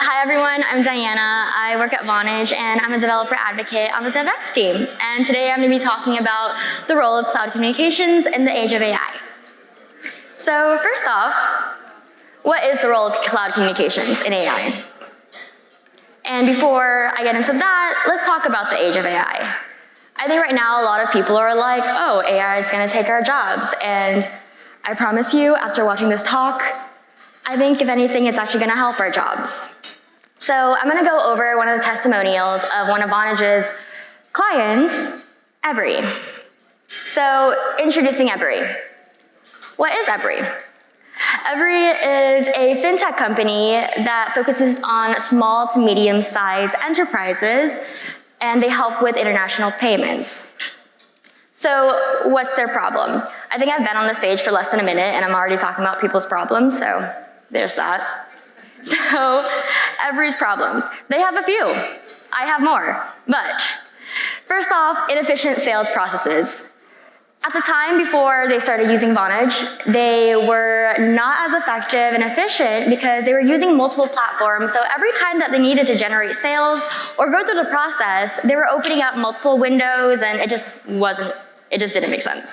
Hi everyone, I'm Diana. I work at Vonage and I'm a developer advocate on the DevX team. And today I'm going to be talking about the role of cloud communications in the age of AI. So first off, what is the role of cloud communications in AI? And before I get into that, let's talk about the age of AI. I think right now a lot of people are like, oh, AI is going to take our jobs. And I promise you, after watching this talk, I think if anything, it's actually going to help our jobs. So I'm going to go over one of the testimonials of one of Vonage's clients, Ebry. So introducing Ebry. What is Ebry? Ebry is a fintech company that focuses on small to medium-sized enterprises, and they help with international payments. So what's their problem? I think I've been on the stage for less than a minute, and I'm already talking about people's problems, so there's that. So, Ebry's problems. They have a few. I have more. But first off, inefficient sales processes. At the time before they started using Vonage, they were not as effective and efficient because they were using multiple platforms. So every time that they needed to generate sales or go through the process, they were opening up multiple windows and it just didn't make sense.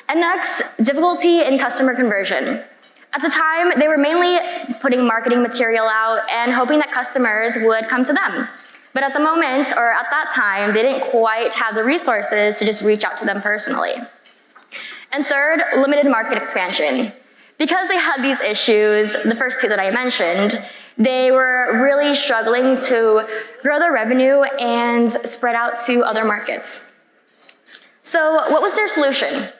And next, difficulty in customer conversion. At the time, they were mainly putting marketing material out and hoping that customers would come to them. But at the moment, or at that time, they didn't quite have the resources to just reach out to them personally. And third, limited market expansion. Because they had these issues, the first two that I mentioned, they were really struggling to grow their revenue and spread out to other markets. So what was their solution?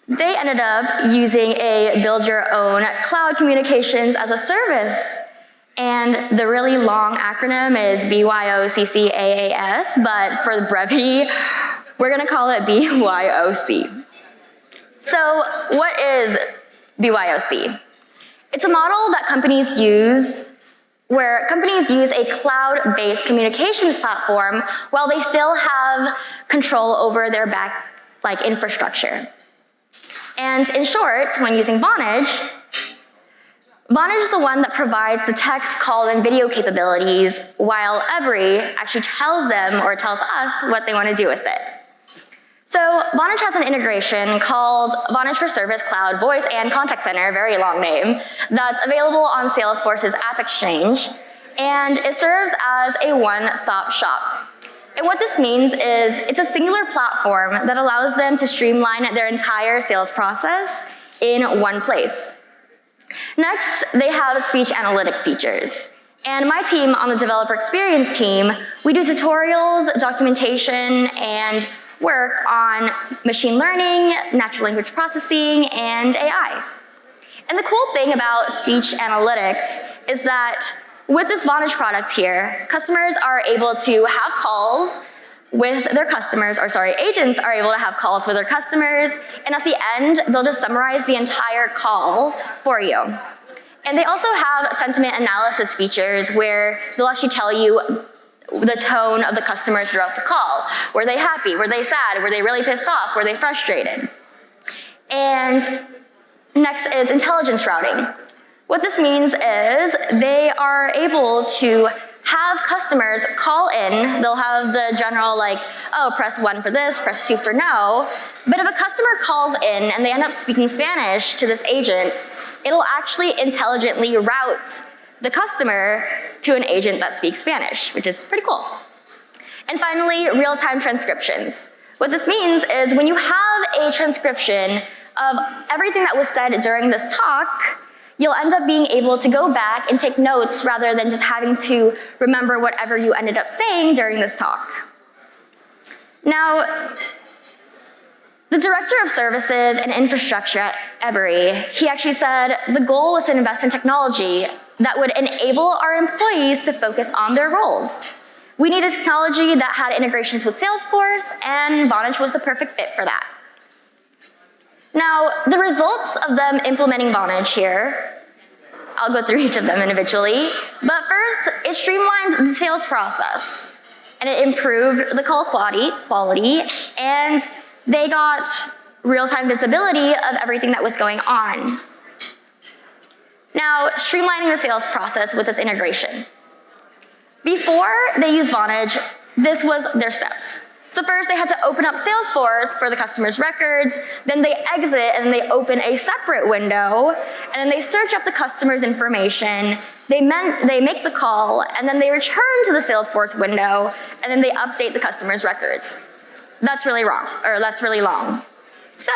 They ended up using a build your own cloud communications as a service. And the really long acronym is BYOCCAAS, but for the brevity, we're gonna call it BYOC. So what is BYOC? It's a model that companies use where companies use a cloud-based communications platform while they still have control over their infrastructure. And in short, when using Vonage, Vonage is the one that provides the text, call, and video capabilities, while Ebry actually tells them or tells us what they want to do with it. So Vonage has an integration called Vonage for Service Cloud Voice and Contact Center, very long name, that's available on Salesforce's AppExchange, and it serves as a one-stop shop. And what this means is it's a singular platform that allows them to streamline their entire sales process in one place. Next, they have speech analytic features. And my team on the developer experience team, we do tutorials, documentation, and work on machine learning, natural language processing, and AI. And the cool thing about speech analytics is that with this Vonage product here, customers are able to have calls with their customers, agents are able to have calls with their customers, and at the end, they'll just summarize the entire call for you. And they also have sentiment analysis features where they'll actually tell you the tone of the customer throughout the call. Were they happy? Were they sad? Were they really pissed off? Were they frustrated? And next is intelligence routing. What this means is they are able to have customers call in. They'll have the general press 1 for this, press 2 for no. But if a customer calls in and they end up speaking Spanish to this agent, it'll actually intelligently route the customer to an agent that speaks Spanish, which is pretty cool. And finally, real-time transcriptions. What this means is when you have a transcription of everything that was said during this talk, you'll end up being able to go back and take notes rather than just having to remember whatever you ended up saying during this talk. Now, the director of services and infrastructure at Ebry, he actually said the goal was to invest in technology that would enable our employees to focus on their roles. We needed technology that had integrations with Salesforce, and Vonage was the perfect fit for that. Now, the results of them implementing Vonage here, I'll go through each of them individually, but first, it streamlined the sales process, and it improved the call quality, and they got real-time visibility of everything that was going on. Now, streamlining the sales process with this integration. Before they used Vonage, this was their steps. So first they had to open up Salesforce for the customer's records, then they exit and they open a separate window, and then they search up the customer's information, they make the call, and then they return to the Salesforce window, and then they update the customer's records. That's really wrong, or that's really long. So,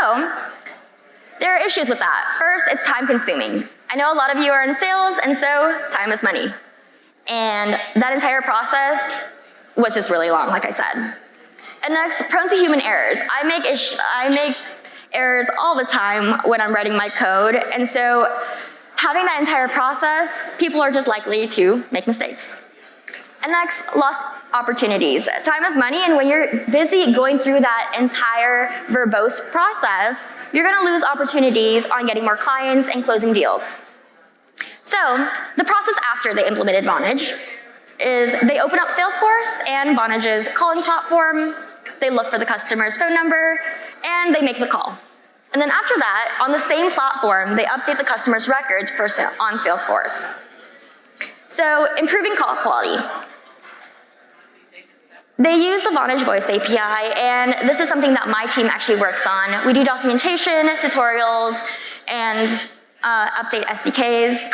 there are issues with that. First, it's time consuming. I know a lot of you are in sales, and so time is money. And that entire process was just really long, like I said. And next, prone to human errors. I make errors all the time when I'm writing my code, and so having that entire process, people are just likely to make mistakes. And next, lost opportunities. Time is money, and when you're busy going through that entire verbose process, you're gonna lose opportunities on getting more clients and closing deals. So, the process after they implemented Vonage is they open up Salesforce and Vonage's calling platform, they look for the customer's phone number, and they make the call. And then after that, on the same platform, they update the customer's records on Salesforce. So, improving call quality. They use the Vonage Voice API, and this is something that my team actually works on. We do documentation, tutorials, and update SDKs.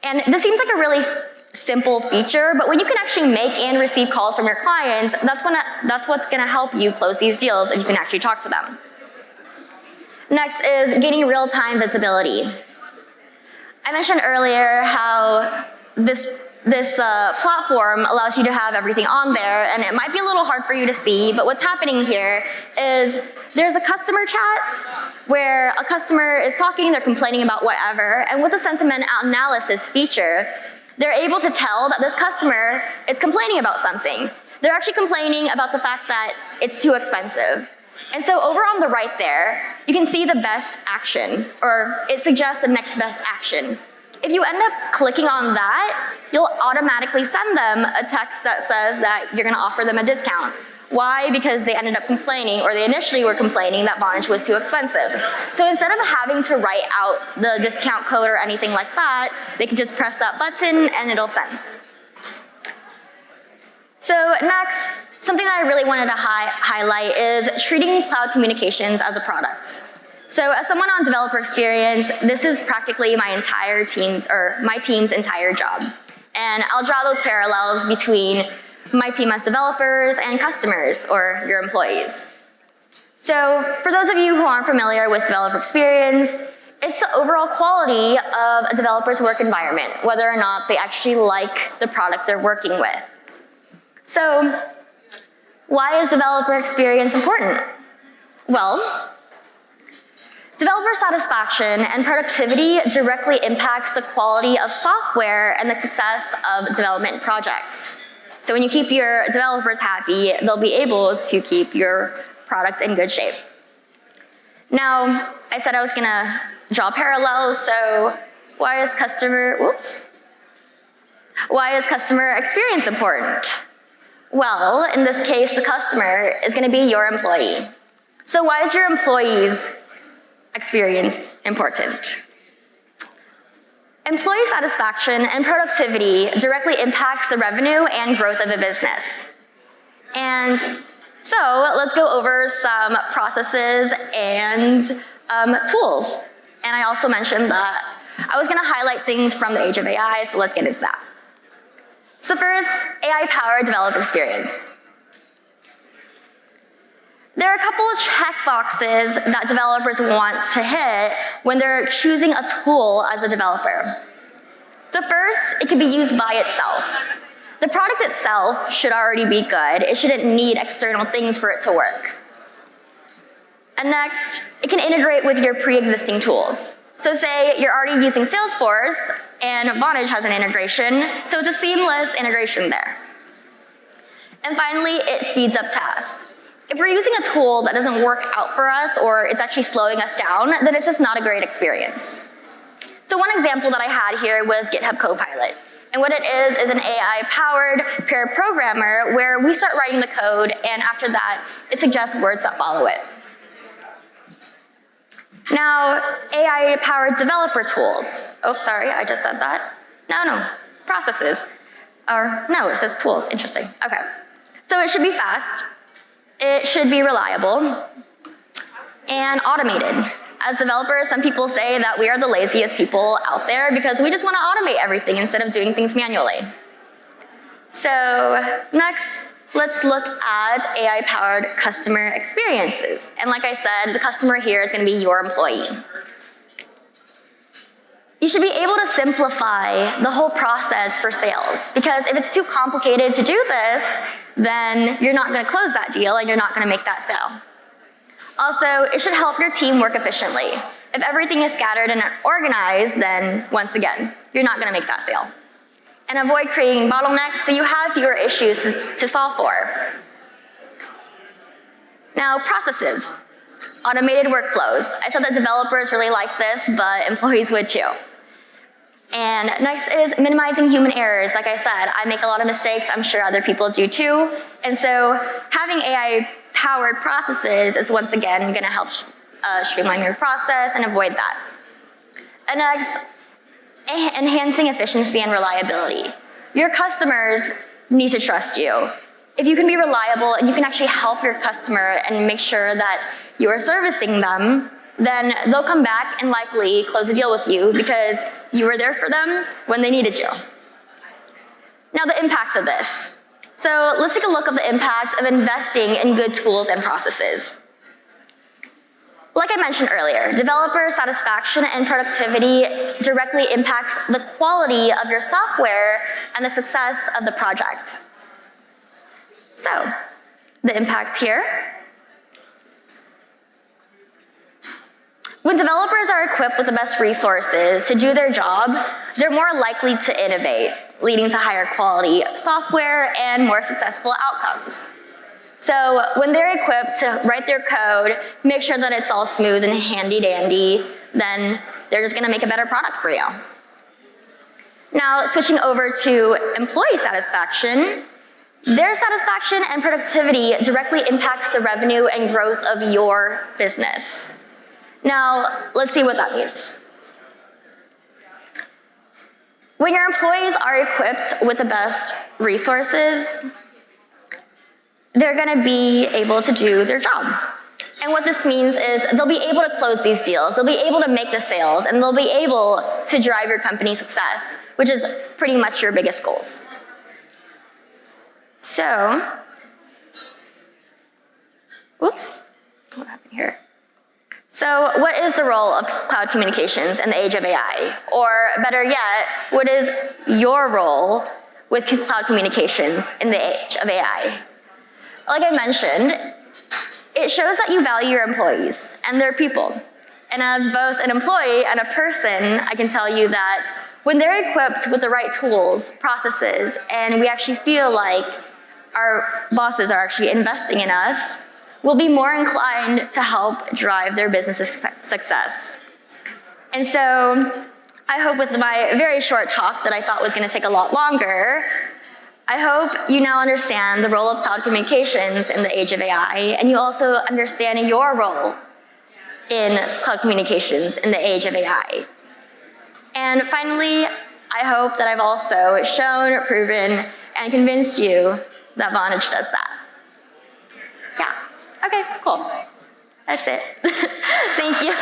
And this seems like a really simple feature, but when you can actually make and receive calls from your clients, that's what's gonna help you close these deals if you can actually talk to them. Next is gaining real-time visibility. I mentioned earlier how this platform allows you to have everything on there, and it might be a little hard for you to see, but what's happening here is there's a customer chat where a customer is talking, they're complaining about whatever, and with the sentiment analysis feature, they're able to tell that this customer is complaining about something. They're actually complaining about the fact that it's too expensive. And so over on the right there, you can see the best action, or it suggests the next best action. If you end up clicking on that, you'll automatically send them a text that says that you're gonna offer them a discount. Why? Because they ended up complaining, or they initially were complaining that Vonage was too expensive. So instead of having to write out the discount code or anything like that, they can just press that button and it'll send. So next, something that I really wanted to highlight is treating cloud communications as a product. So as someone on developer experience, this is practically my team's entire job. And I'll draw those parallels between my team as developers and customers, or your employees. So for those of you who aren't familiar with developer experience, it's the overall quality of a developer's work environment, whether or not they actually like the product they're working with. So why is developer experience important? Well, developer satisfaction and productivity directly impacts the quality of software and the success of development projects. So when you keep your developers happy, they'll be able to keep your products in good shape. Now, I said I was gonna draw parallels, so why is customer experience important? Well, in this case, the customer is gonna be your employee. So why is your employee's experience important? Employee satisfaction and productivity directly impacts the revenue and growth of a business. And so let's go over some processes and tools. And I also mentioned that I was gonna highlight things from the age of AI, so let's get into that. So first, AI-powered developer experience. There are a couple of checkboxes that developers want to hit when they're choosing a tool as a developer. So first, it can be used by itself. The product itself should already be good. It shouldn't need external things for it to work. And next, it can integrate with your pre-existing tools. So say you're already using Salesforce and Vonage has an integration, so it's a seamless integration there. And finally, it speeds up tasks. If we're using a tool that doesn't work out for us, or it's actually slowing us down, then it's just not a great experience. So one example that I had here was GitHub Copilot. And what it is an AI-powered pair programmer where we start writing the code, and after that, it suggests words that follow it. Now, AI-powered developer tools. Oh, sorry, I just said that. No, processes. Or, no, it says tools, interesting, okay. So it should be fast, it should be reliable, and automated. As developers, some people say that we are the laziest people out there because we just want to automate everything instead of doing things manually. So next, let's look at AI-powered customer experiences. And like I said, the customer here is going to be your employee. You should be able to simplify the whole process for sales, because if it's too complicated to do this, then you're not going to close that deal and you're not going to make that sale. Also, it should help your team work efficiently. If everything is scattered and organized, then once again, you're not going to make that sale. And avoid creating bottlenecks so you have fewer issues to solve for. Now, processes. Automated workflows. I said that developers really like this, but employees would too. And next is minimizing human errors. Like I said, I make a lot of mistakes. I'm sure other people do too. And so having AI-powered processes is once again going to help streamline your process and avoid that. And next, enhancing efficiency and reliability. Your customers need to trust you. If you can be reliable and you can actually help your customer and make sure that you are servicing them, then they'll come back and likely close a deal with you because you were there for them when they needed you. Now, the impact of this. So let's take a look at the impact of investing in good tools and processes. Like I mentioned earlier, developer satisfaction and productivity directly impacts the quality of your software and the success of the project. So, the impact here. When developers are equipped with the best resources to do their job, they're more likely to innovate, leading to higher quality software and more successful outcomes. So when they're equipped to write their code, make sure that it's all smooth and handy-dandy, then they're just going to make a better product for you. Now, switching over to employee satisfaction, their satisfaction and productivity directly impacts the revenue and growth of your business. Now, let's see what that means. When your employees are equipped with the best resources, they're going to be able to do their job. And what this means is they'll be able to close these deals, they'll be able to make the sales, and they'll be able to drive your company's success, which is pretty much your biggest goals. So, whoops, what happened here? So what is the role of cloud communications in the age of AI? Or better yet, what is your role with cloud communications in the age of AI? Like I mentioned, it shows that you value your employees and their people. And as both an employee and a person, I can tell you that when they're equipped with the right tools, processes, and we actually feel like our bosses are actually investing in us, we'll be more inclined to help drive their business's success. And so I hope with my very short talk that I thought was going to take a lot longer, I hope you now understand the role of cloud communications in the age of AI, and you also understand your role in cloud communications in the age of AI. And finally, I hope that I've also shown, proven, and convinced you that Vonage does that. Yeah. Okay, cool. That's it. Thank you.